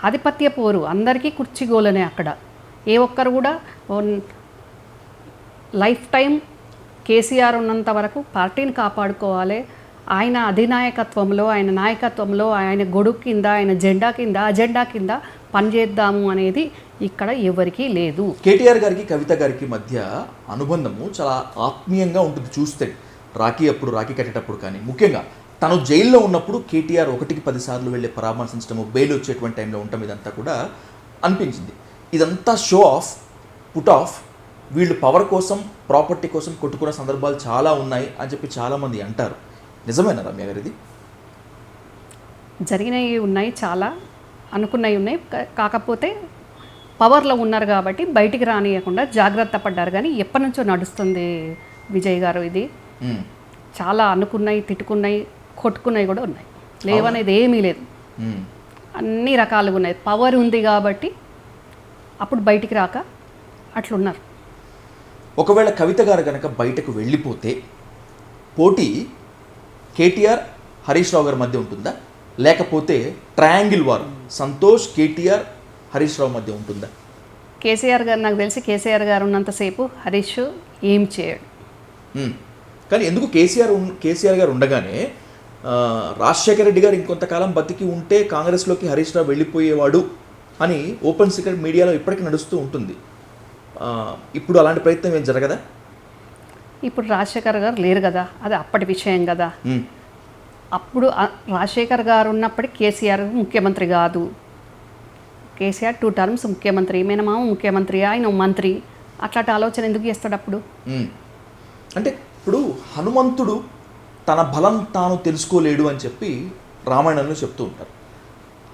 ఆధిపత్య పోరు, అందరికీ కుర్చీగోలనే అక్కడ. ఏ ఒక్కరు కూడా లైఫ్ టైం కేసీఆర్ ఉన్నంత వరకు పార్టీని కాపాడుకోవాలి, ఆయన అధినాయకత్వంలో, ఆయన నాయకత్వంలో, ఆయన గొడుగు కింద, ఆయన జెండా కింద, అజెండా కింద పనిచేద్దాము అనేది ఇక్కడ ఎవరికీ లేదు. కేటీఆర్ గారికి కవిత గారికి మధ్య అనుబంధము చాలా ఆత్మీయంగా ఉంటుంది చూస్తే. రాఖీ కట్టేటప్పుడు కానీ, ముఖ్యంగా తను జైల్లో ఉన్నప్పుడు కేటీఆర్ 1కి 10 సార్లు వెళ్ళి పరామర్శించడము, బెయిల్ వచ్చేటువంటి టైంలో ఉండటం, ఇదంతా కూడా అనిపించింది. ఇదంతా షో ఆఫ్, పుట్ ఆఫ్, వీళ్ళు పవర్ కోసం, ప్రాపర్టీ కోసం కొట్టుకున్న సందర్భాలు చాలా ఉన్నాయి అని చెప్పి చాలామంది అంటారు. నిజమేనా రమ్య గారు ఇది? జరిగినవి ఉన్నాయి, చాలా అనుకున్నవి ఉన్నాయి. కాకపోతే పవర్లో ఉన్నారు కాబట్టి బయటికి రానియకుండా జాగ్రత్త పడ్డారు. కానీ ఎప్పటి నుంచో నడుస్తుంది విజయ్ గారు ఇది. మ్మ్. చాలా అనుకున్నాయి, తిట్టుకున్నాయి, కొట్టుకున్నాయి కూడా ఉన్నాయి. లేవనేది ఏమీ లేదు, మ్మ్. అన్ని రకాలుగా ఉన్నాయి. పవర్ ఉంది కాబట్టి అప్పుడు బయటికి రాక అట్లున్నారు. ఒకవేళ కవిత గారు కనుక బయటకు వెళ్ళిపోతే పోటీ కేటీఆర్ హరీష్ రావు గారి మధ్య ఉంటుందా, లేకపోతే ట్రయాంగిల్ వార్ సంతోష్ కేటీఆర్ హరీష్ రావు మధ్య ఉంటుందా? కేసీఆర్ గారు, నాకు తెలిసి కేసీఆర్ గారు ఉన్నంతసేపు హరీష్ ఏం చేయడు. కానీ ఎందుకు కేసీఆర్ గారు ఉండగానే రాజశేఖర రెడ్డి గారు ఇంకొంతకాలం బతికి ఉంటే కాంగ్రెస్లోకి హరీష్ రావు వెళ్ళిపోయేవాడు అని ఓపెన్ సీక్రెట్ మీడియాలో ఇప్పటికీ నడుస్తూ ఉంటుంది. ఇప్పుడు అలాంటి ప్రయత్నం ఏం జరగదా? ఇప్పుడు రాజశేఖర్ గారు లేరు కదా, అది అప్పటి విషయం కదా. అప్పుడు రాజశేఖర్ గారు ఉన్నప్పటికీ కేసీఆర్ ముఖ్యమంత్రి కాదు. కేసీఆర్ 2 టర్మ్స్ ముఖ్యమంత్రి, మేనమామ ముఖ్యమంత్రి, ఆయన మంత్రి. అట్లాంటి ఆలోచన ఎందుకు చేస్తాడు అప్పుడు? అంటే ఇప్పుడు హనుమంతుడు తన బలం తాను తెలుసుకోలేడు అని చెప్పి రామాయణంలో చెప్తూ ఉంటారు.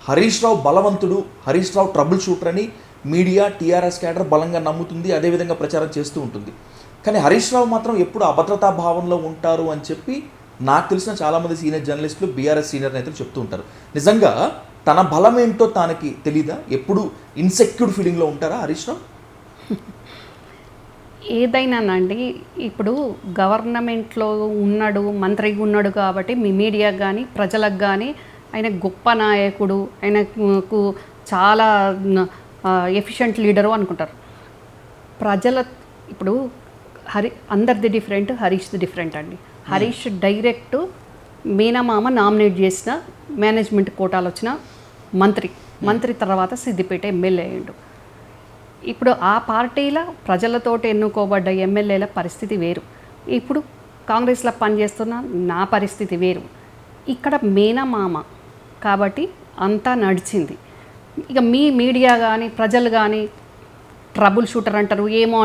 హరీష్ రావు బలవంతుడు, హరీష్ రావు ట్రబుల్ షూటర్ అని మీడియా, టీఆర్ఎస్ క్యాడర్ బలంగా నమ్ముతుంది, అదేవిధంగా ప్రచారం చేస్తూ ఉంటుంది. కానీ హరీష్ రావు మాత్రం ఎప్పుడు అభద్రతా భావంలో ఉంటారు అని చెప్పి నాకు తెలిసిన చాలామంది సీనియర్ జర్నలిస్టులు, బీఆర్ఎస్ సీనియర్ నేతలు చెప్తూ ఉంటారు. నిజంగా తన బలం ఏంటో తనకి తెలీదా? ఎప్పుడు ఇన్సెక్యూర్ ఫీలింగ్లో ఉంటారా హరీష్ రావు? ఏదైనానండి, ఇప్పుడు గవర్నమెంట్లో ఉన్నాడు, మంత్రిగా ఉన్నాడు కాబట్టి మీ మీడియాకు కానీ ప్రజలకు కానీ ఆయన గొప్ప నాయకుడు, ఆయనకు చాలా ఎఫిషియెంట్ లీడరు అనుకుంటారు ప్రజల. ఇప్పుడు అందరిది డిఫరెంట్, హరీష్ది డిఫరెంట్ అండి. హరీష్ డైరెక్ట్ మీనమామ నామినేట్ చేసిన మేనేజ్మెంట్ కోటాలు వచ్చిన మంత్రి తర్వాత సిద్దిపేట ఎమ్మెల్యే అయ్యిండు. ఇప్పుడు ఆ పార్టీల ప్రజలతోటి ఎన్నుకోబడ్డ ఎమ్మెల్యేల పరిస్థితి వేరు, ఇప్పుడు కాంగ్రెస్లో పనిచేస్తున్న నా పరిస్థితి వేరు. ఇక్కడ మీనమామ కాబట్టి అంతా నడిచింది. ఇక మీ మీడియా కానీ ప్రజలు కానీ ట్రబుల్ షూటర్ అంటారు, ఏమో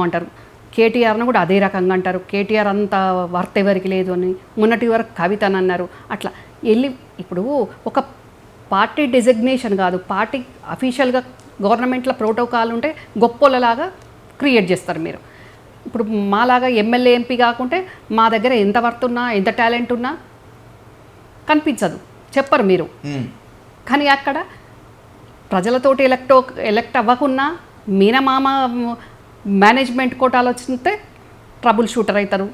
అంటారు. కేటీఆర్ను కూడా అదే రకంగా అంటారు. కేటీఆర్ అంత వర్త్ ఎవరికి లేదు అని మొన్నటి వరకు కవితని అన్నారు. అట్లా ఇప్పుడు ఒక పార్టీ డెసిగ్నేషన్ కాదు, పార్టీ అఫీషియల్గా గవర్నమెంట్లో ప్రోటోకాల్ ఉంటే గొప్పోళ్ళలాగా క్రియేట్ చేస్తారు మీరు. ఇప్పుడు మాలాగా ఎమ్మెల్యే ఎంపీ కాకుంటే మా దగ్గర ఎంత వర్త్ ఉన్నా, ఎంత టాలెంట్ ఉన్నా కనిపించదు, చెప్పరు మీరు. కానీ అక్కడ ప్రజలతోటి ఎలక్ట్ అవ్వకున్నా మీనమామ మేనేజ్మెంట్ కోటాలు వచ్చితే ట్రబుల్ షూటర్ అవుతారు.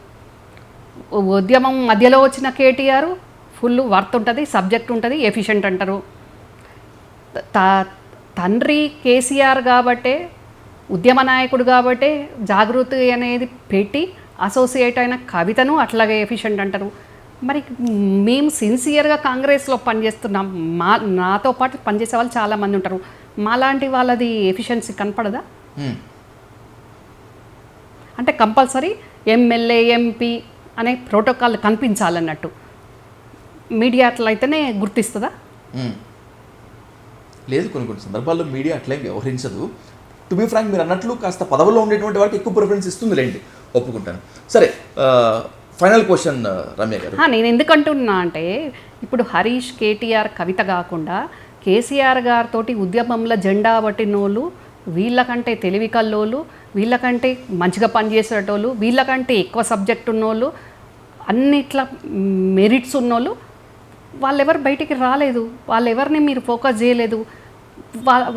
ఉద్యమం మధ్యలో వచ్చిన కేటీఆర్ ఫుల్ వర్త్ ఉంటుంది, సబ్జెక్ట్ ఉంటుంది, ఎఫిషియెంట్ అంటారు. తండ్రి కేసీఆర్ కాబట్టే, ఉద్యమ నాయకుడు కాబట్టే జాగృతి అనేది పెట్టి అసోసియేట్ అయిన కవితను అట్లాగే ఎఫిషియెంట్ అంటారు. మరి మేము సిన్సియర్గా కాంగ్రెస్లో పనిచేస్తున్నాం, నాతో పాటు పనిచేసే వాళ్ళు చాలామంది ఉంటారు. మాలాంటి వాళ్ళది ఎఫిషియన్సీ కనపడదా? అంటే కంపల్సరీ ఎమ్మెల్యే ఎంపీ అనే ప్రోటోకాల్ కనిపించాలన్నట్టు మీడియా అట్లా అయితేనే గుర్తిస్తుందా? లేదు, కొన్ని సందర్భాల్లో మీడియా అట్లే వ్యవహరించదు. టు బీ ఫ్రాంక్, మీరు అన్నట్లు కాస్త పదవుల్లో ఉండేటువంటి వారికి ఎక్కువ ప్రిఫరెన్స్ ఇస్తుంది, లేండి, ఒప్పుకుంటాను. సరే, ఫైనల్ క్వశ్చన్ రమ్య గారు. నేను ఎందుకంటున్నా అంటే ఇప్పుడు హరీష్, కేటీఆర్, కవిత కాకుండా కేసీఆర్ గారితో ఉద్యమంలో జెండా పట్టినోళ్ళు, వీళ్ళకంటే తెలివి కల్లోళ్ళు, వీళ్ళకంటే మంచిగా పనిచేసేటోళ్ళు, వీళ్ళకంటే ఎక్కువ సబ్జెక్ట్ ఉన్నోళ్ళు అన్నిట్లా మెరిట్స్ ఉన్నోళ్ళు వాళ్ళెవరు బయటికి రాలేదు, వాళ్ళెవరిని మీరు ఫోకస్ చేయలేదు,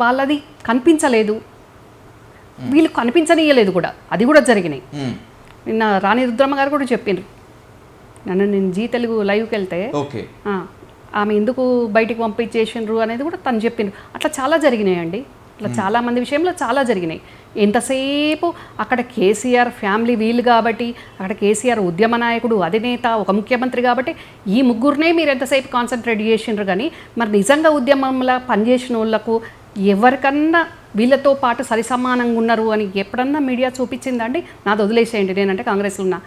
వాళ్ళది కనిపించలేదు, వీళ్ళు కనిపించనీయలేదు కూడా, అది కూడా జరిగినాయి. నిన్న రాణి రుద్రమ్మ గారు కూడా చెప్పిండ్రు, నేను జీ తెలుగు లైవ్కి వెళ్తే ఓకే ఆమె ఎందుకు బయటికి పంపించేసిండ్రు అనేది కూడా తను చెప్పిండ్రు. అట్లా చాలా జరిగినాయండి, అట్లా చాలామంది విషయంలో చాలా జరిగినాయి. ఎంతసేపు అక్కడ కేసీఆర్ ఫ్యామిలీ వీళ్ళు కాబట్టి, అక్కడ కేసీఆర్ ఉద్యమ నాయకుడు, అధినేత, ఒక ముఖ్యమంత్రి కాబట్టి ఈ ముగ్గురినే మీరు ఎంతసేపు కాన్సన్ట్రేట్ చేసిండ్రు. కానీ మరి నిజంగా ఉద్యమంలో పనిచేసిన వాళ్ళకు ఎవరికన్నా వీళ్ళతో పాటు సరిసమానంగా ఉన్నారు అని ఎప్పుడన్నా మీడియా చూపించిందండి? నాది వదిలేసేయండి, నేనంటే కాంగ్రెస్లో ఉన్నా.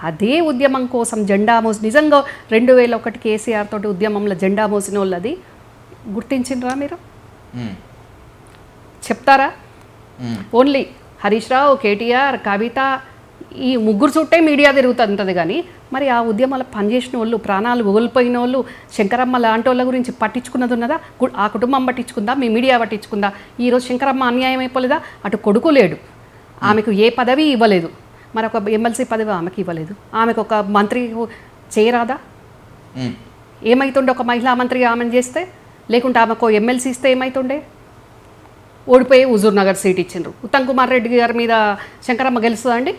అదే ఉద్యమం కోసం జెండా మోసి నిజంగా 2001 కేసీఆర్ తోటి ఉద్యమంలో జెండా మోసిన వాళ్ళది గుర్తించిండ్రా మీరు? చెప్తారా? ఓన్లీ హరీష్ రావు, కేటీఆర్, కవిత, ఈ ముగ్గురు చుట్టే మీడియా తిరుగుతుంటుంది. కానీ మరి ఆ ఉద్యమాలు పనిచేసిన వాళ్ళు, ప్రాణాలు కోల్పోయిన వాళ్ళు, శంకరమ్మ లాంటి వాళ్ళ గురించి పట్టించుకున్నది ఉన్నదా? ఆ కుటుంబం పట్టించుకుందా? మీ మీడియా పట్టించుకుందా? ఈరోజు శంకరమ్మ అన్యాయం అయిపోలేదా? అటు కొడుకు లేడు, ఆమెకు ఏ పదవి ఇవ్వలేదు, మరి ఒక ఎమ్మెల్సీ పదవి ఆమెకి ఇవ్వలేదు, ఆమెకు ఒక మంత్రి చేయరాదా? ఏమైతుండే ఒక మహిళా మంత్రిగా ఆమెను చేస్తే? లేకుంటే ఆమెకు ఎమ్మెల్సీ ఇస్తే ఏమైతుండే? ఓడిపోయి హుజూర్ నగర్ సీట్ ఇచ్చిండ్రు. ఉత్తమ్ కుమార్ రెడ్డి గారి మీద శంకరమ్మ గెలుస్తుందా అండి?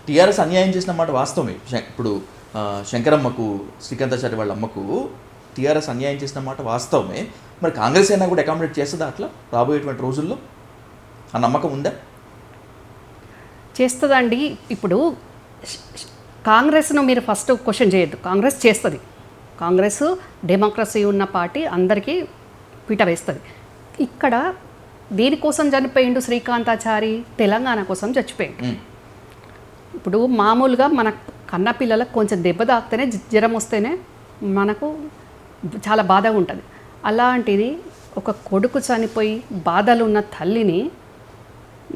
టీఆర్ఎస్ అన్యాయం చేసిన మాట వాస్తవమే. ఇప్పుడు శంకరమ్మకు, శ్రీకాంతాచారి వాళ్ళ అమ్మకు టీఆర్ఎస్ అన్యాయం చేసిన మాట వాస్తవమే. మరి కాంగ్రెస్ అయినా కూడా అకామిడేట్ చేస్తుందా అట్లా రాబోయేటువంటి రోజుల్లో? ఆ నమ్మకం ఉందా? చేస్తుందండి. ఇప్పుడు కాంగ్రెస్ను మీరు ఫస్ట్ క్వశ్చన్ చేయొద్దు, కాంగ్రెస్ చేస్తుంది. కాంగ్రెస్ డెమోక్రసీ ఉన్న పార్టీ, అందరికీ పీట వేస్తుంది. ఇక్కడ దేనికోసం చనిపోయిండు శ్రీకాంతాచారి? తెలంగాణ కోసం చచ్చిపోయిండు. ఇప్పుడు మామూలుగా మన కన్న పిల్లలకు కొంచెం దెబ్బ తాకితేనే, జ్వరం వస్తేనే మనకు చాలా బాధగా ఉంటుంది. అలాంటిది ఒక కొడుకు చనిపోయి బాధలు ఉన్న తల్లిని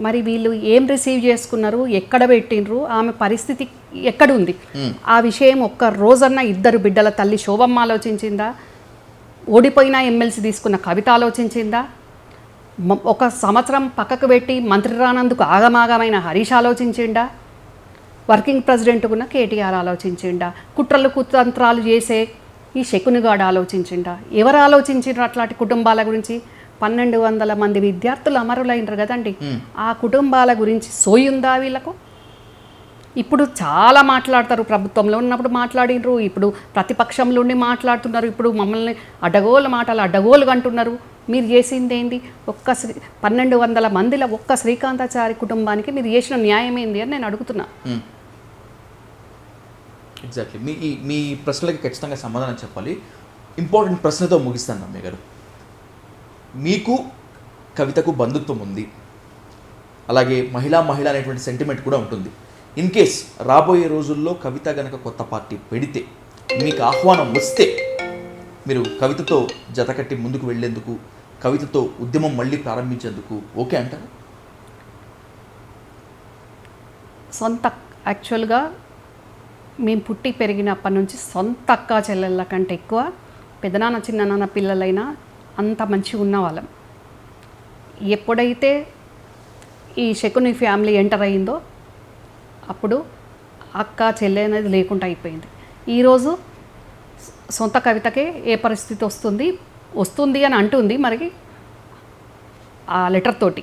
మరి వీళ్ళు ఏం రిసీవ్ చేసుకున్నారు, ఎక్కడ పెట్టినరు, ఆమె పరిస్థితి ఎక్కడుంది, ఆ విషయం ఒక్క రోజన్నా ఇద్దరు బిడ్డల తల్లి శోభమ్మ ఆలోచించిందా? ఓడిపోయిన ఎమ్మెల్సీ తీసుకున్న కవిత ఆలోచించిందా? ఒక సంవత్సరం పక్కకు పెట్టి మంత్రి రానందుకు ఆగమాగమైన హరీష్ ఆలోచించిండా? వర్కింగ్ ప్రెసిడెంట్ ఉన్న కేటీఆర్ ఆలోచించిండా? కుట్రలు కుతంత్రాలు చేసే ఈ శకునిగాడు ఆలోచించిండా? ఎవరు ఆలోచించిండ్రు అట్లాంటి కుటుంబాల గురించి? 1200 మంది విద్యార్థులు అమరులైనరు కదండి. ఆ కుటుంబాల గురించి సోయుందా వీళ్ళకు? ఇప్పుడు చాలా మాట్లాడతారు, ప్రభుత్వంలో ఉన్నప్పుడు మాట్లాడినరు, ఇప్పుడు ప్రతిపక్షంలో ఉండి మాట్లాడుతున్నారు, ఇప్పుడు మమ్మల్ని అడ్డగోలు అంటున్నారు. మీరు చేసింది ఏంది? 1200 మందిలో ఒక్క శ్రీకాంతాచారి కుటుంబానికి మీరు చేసిన న్యాయం ఏంది అని నేను అడుగుతున్నా. ఎగ్జాక్ట్లీ. మీ ప్రశ్నలకి ఖచ్చితంగా సమాధానం చెప్పాలి. ఇంపార్టెంట్ ప్రశ్నతో ముగిస్తాను నమ్మే గారు. మీకు కవితకు బంధుత్వం ఉంది, అలాగే మహిళ అనేటువంటి సెంటిమెంట్ కూడా ఉంటుంది. ఇన్ కేస్ రాబోయే రోజుల్లో కవిత గనక కొత్త పార్టీ పెడితే, మీకు ఆహ్వానం వస్తే మీరు కవితతో జతకట్టి ముందుకు వెళ్ళేందుకు, కవితతో ఉద్యమం మళ్ళీ ప్రారంభించేందుకు ఓకే అంటారా? యాక్చువల్గా మేము పుట్టి పెరిగినప్పటి నుంచి సొంత అక్క చెల్లెళ్ళ కంటే ఎక్కువ పెదనాన్న చిన్ననాన్న పిల్లలైనా అంత మంచిగా ఉన్న వాళ్ళం. ఎప్పుడైతే ఈ శకుని ఫ్యామిలీ ఎంటర్ అయిందో అప్పుడు అక్క చెల్లె అనేది లేకుండా అయిపోయింది. ఈరోజు సొంత కవితకే ఏ పరిస్థితి వస్తుంది అని అంటుంది మరి ఆ లెటర్ తోటి.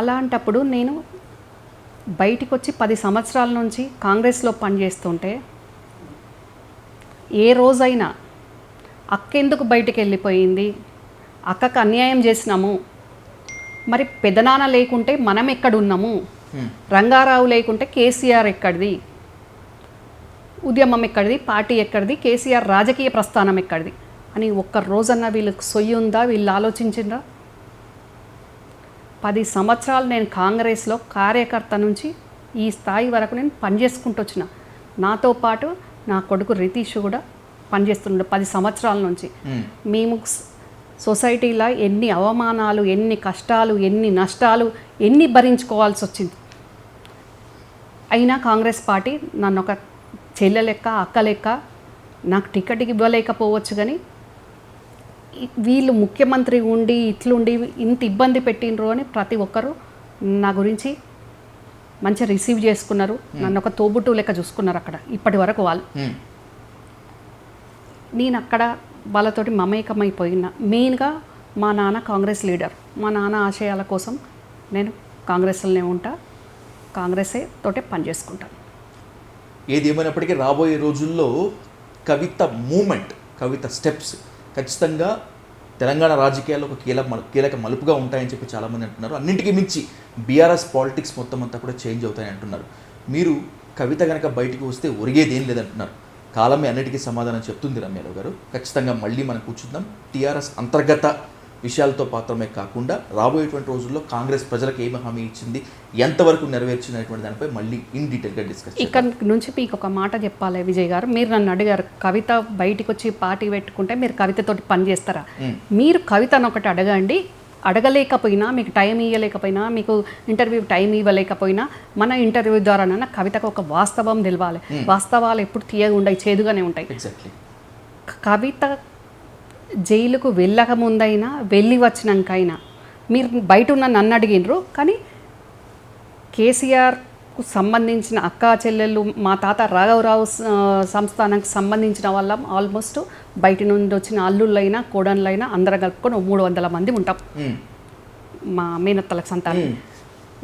అలాంటప్పుడు నేను బయటికి వచ్చి 10 సంవత్సరాల నుంచి కాంగ్రెస్లో పనిచేస్తుంటే ఏ రోజైనా అక్క ఎందుకు బయటికి వెళ్ళిపోయింది, అక్కకు అన్యాయం చేసినాము, మరి పెదనాన్న లేకుంటే మనం ఎక్కడున్నాము, రంగారావు లేకుంటే కేసీఆర్ ఎక్కడిది, ఉద్యమం ఎక్కడిది, పార్టీ ఎక్కడిది, కేసీఆర్ రాజకీయ ప్రస్థానం ఎక్కడిది అని ఒక్క రోజన్నా వీళ్ళకి సొయ్యి ఉందా? వీళ్ళు ఆలోచించిండ్రా? 10 సంవత్సరాలు నేను కాంగ్రెస్లో కార్యకర్త నుంచి ఈ స్థాయి వరకు నేను పనిచేసుకుంటూ వచ్చిన. నాతో పాటు నా కొడుకు రితీష్ కూడా పనిచేస్తుండే 10 సంవత్సరాల నుంచి. మేము సొసైటీలో ఎన్ని అవమానాలు, ఎన్ని కష్టాలు, ఎన్ని నష్టాలు, ఎన్ని భరించుకోవాల్సి వచ్చింది. అయినా కాంగ్రెస్ పార్టీ నన్ను ఒక చెల్లె లెక్క, అక్క లెక్క, నాకు టికెట్ ఇవ్వలేకపోవచ్చు, కానీ వీళ్ళు ముఖ్యమంత్రి ఉండి ఇట్లుండి ఇంత ఇబ్బంది పెట్టినరు అని ప్రతి ఒక్కరూ నా గురించి మంచిగా రిసీవ్ చేసుకున్నారు, నన్ను ఒక తోబుట్టు లెక్క చూసుకున్నారు అక్కడ ఇప్పటి వరకు వాళ్ళు. నేను అక్కడ వాళ్ళతోటి మమేకమైపోయిన. మెయిన్గా మా నాన్న కాంగ్రెస్ లీడర్, మా నాన్న ఆశయాల కోసం నేను కాంగ్రెస్లోనే ఉంటా, కాంగ్రెసే తోటే పనిచేసుకుంటాను. ఏది ఏమైనప్పటికీ రాబోయే రోజుల్లో కవిత మూమెంట్, కవిత స్టెప్స్ ఖచ్చితంగా తెలంగాణ రాజకీయాల్లో ఒక కీలక మలుపుగా ఉంటాయని చెప్పి చాలామంది అంటున్నారు. అన్నింటికీ మించి బీఆర్ఎస్ పాలిటిక్స్ మొత్తం అంతా కూడా చేంజ్ అవుతాయని అంటున్నారు. మీరు కవిత కనుక బయటికి వస్తే ఒరిగేది ఏం లేదంటున్నారు. కాలమే అన్నిటికీ సమాధానం చెప్తుంది రమ్యారావు గారు. ఖచ్చితంగా మళ్ళీ మనం కూర్చుందాం. టీఆర్ఎస్ అంతర్గత విషయాలతో మాత్రమే కాకుండా రాబోయేటువంటి రోజుల్లో కాంగ్రెస్ ప్రజలకు ఏమి హామీ ఇచ్చింది, ఎంతవరకు నెరవేర్చినటువంటి దానిపై మళ్ళీ ఇన్ డీటెయిల్గా డిస్కస్. ఇక్కడ నుంచి మీకు ఒక మాట చెప్పాలి విజయ్ గారు. మీరు నన్ను అడిగారు కవిత బయటికి వచ్చి పార్టీ పెట్టుకుంటే మీరు కవితతోటి పని చేస్తారా? మీరు కవితను ఒకటి అడగండి. అడగలేకపోయినా, మీకు టైం ఇవ్వలేకపోయినా, మీకు ఇంటర్వ్యూ టైం ఇవ్వలేకపోయినా మన ఇంటర్వ్యూ ద్వారానైనా కవితకు ఒక వాస్తవం తెలవాలి. వాస్తవాలు ఎప్పుడు తీయగా ఉంటాయి, చేదుగానే ఉంటాయి. ఎగ్జాక్ట్లీ. కవిత జైలుకు వెళ్ళక ముందైనా వెళ్ళి వచ్చినాకైనా మీరు బయట ఉన్న నన్ను అడిగినరు, కానీ కేసీఆర్కు సంబంధించిన అక్కా చెల్లెళ్ళు, మా తాత రాఘవరావు సంస్థానానికి సంబంధించిన వాళ్ళం ఆల్మోస్ట్ బయట నుండి వచ్చిన అల్లుళ్ళైనా కోడన్లైనా అందరం కలుపుకొని 300 మంది ఉంటాం మా మేనత్తలకు సంతానం.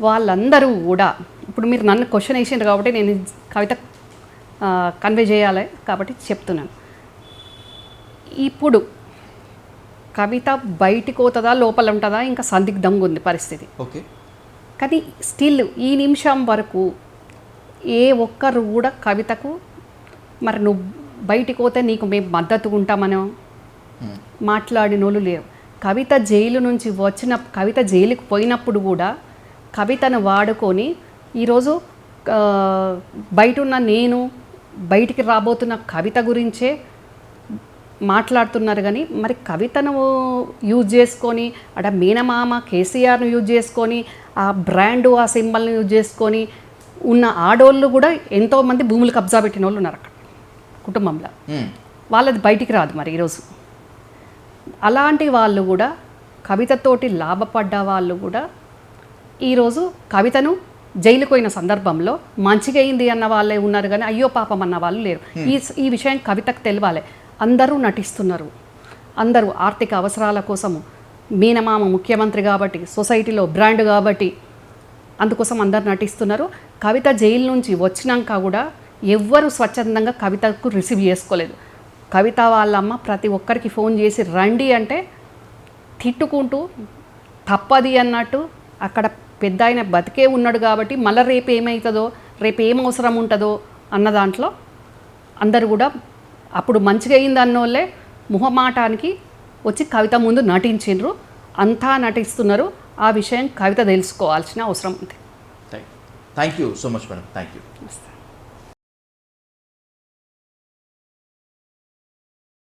వాళ్ళందరూ కూడా ఇప్పుడు మీరు నన్ను క్వశ్చన్ వేసిండ్రు కాబట్టి నేను కవిత కన్వే చేయాలి కాబట్టి చెప్తున్నాను. ఇప్పుడు కవిత బయటికి పోతుందా లోపల ఉంటుందా ఇంకా సందిగ్ధంగా ఉంది పరిస్థితి. ఓకే. కానీ స్టిల్ ఈ నిమిషం వరకు ఏ ఒక్కరు కూడా కవితకు మరి నువ్వు బయటికి పోతే నీకు మేము మద్దతు ఉంటామనో మాట్లాడిన వాళ్ళు లేరు. కవిత జైలు నుంచి కవిత జైలుకి పోయినప్పుడు కూడా కవితను వాడుకొని ఈరోజు బయట ఉన్న నేను బయటికి రాబోతున్న కవిత గురించే మాట్లాడుతున్నారు. కానీ మరి కవితను యూజ్ చేసుకొని అక్కడ మీనమామ కేసీఆర్ను యూజ్ చేసుకొని ఆ బ్రాండు ఆ సింబల్ని యూజ్ చేసుకొని ఉన్న ఆడోళ్ళు కూడా ఎంతోమంది భూములు కబ్జా పెట్టిన వాళ్ళు ఉన్నారు అక్కడ కుటుంబంలో. వాళ్ళది బయటికి రాదు మరి ఈరోజు. అలాంటి వాళ్ళు కూడా కవితతోటి లాభపడ్డ వాళ్ళు కూడా ఈరోజు కవితను జైలుకు పోయిన సందర్భంలో మంచిగా అయింది అన్న వాళ్ళే ఉన్నారు, కానీ అయ్యో పాపం అన్న వాళ్ళు లేరు. ఈ విషయం కవితకు తెలియాలి. అందరూ నటిస్తున్నారు, అందరూ ఆర్థిక అవసరాల కోసము. మీనమామ ముఖ్యమంత్రి కాబట్టి, సొసైటీలో బ్రాండ్ కాబట్టి అందుకోసం అందరు నటిస్తున్నారు. కవిత జైలు నుంచి వచ్చినాక కూడా ఎవ్వరూ స్వచ్ఛందంగా కవితకు రిసీవ్ చేసుకోలేదు. కవిత వాళ్ళమ్మ ప్రతి ఒక్కరికి ఫోన్ చేసి రండి అంటే తిట్టుకుంటూ తప్పది అన్నట్టు అక్కడ పెద్ద ఆయన బతికే ఉన్నాడు కాబట్టి మళ్ళీ రేపు ఏమవుతుందో, రేపు ఏం అవసరం ఉంటుందో అన్న దాంట్లో అందరు కూడా అప్పుడు మంచిగా అయింది అన్నోళ్ళే మొహమాటానికి వచ్చి కవిత ముందు నటించిండ్రు. అంతా నటిస్తున్నారు. ఆ విషయం కవిత తెలుసుకోవాల్సిన అవసరం ఉంది. Thank you so much madam. Thank you.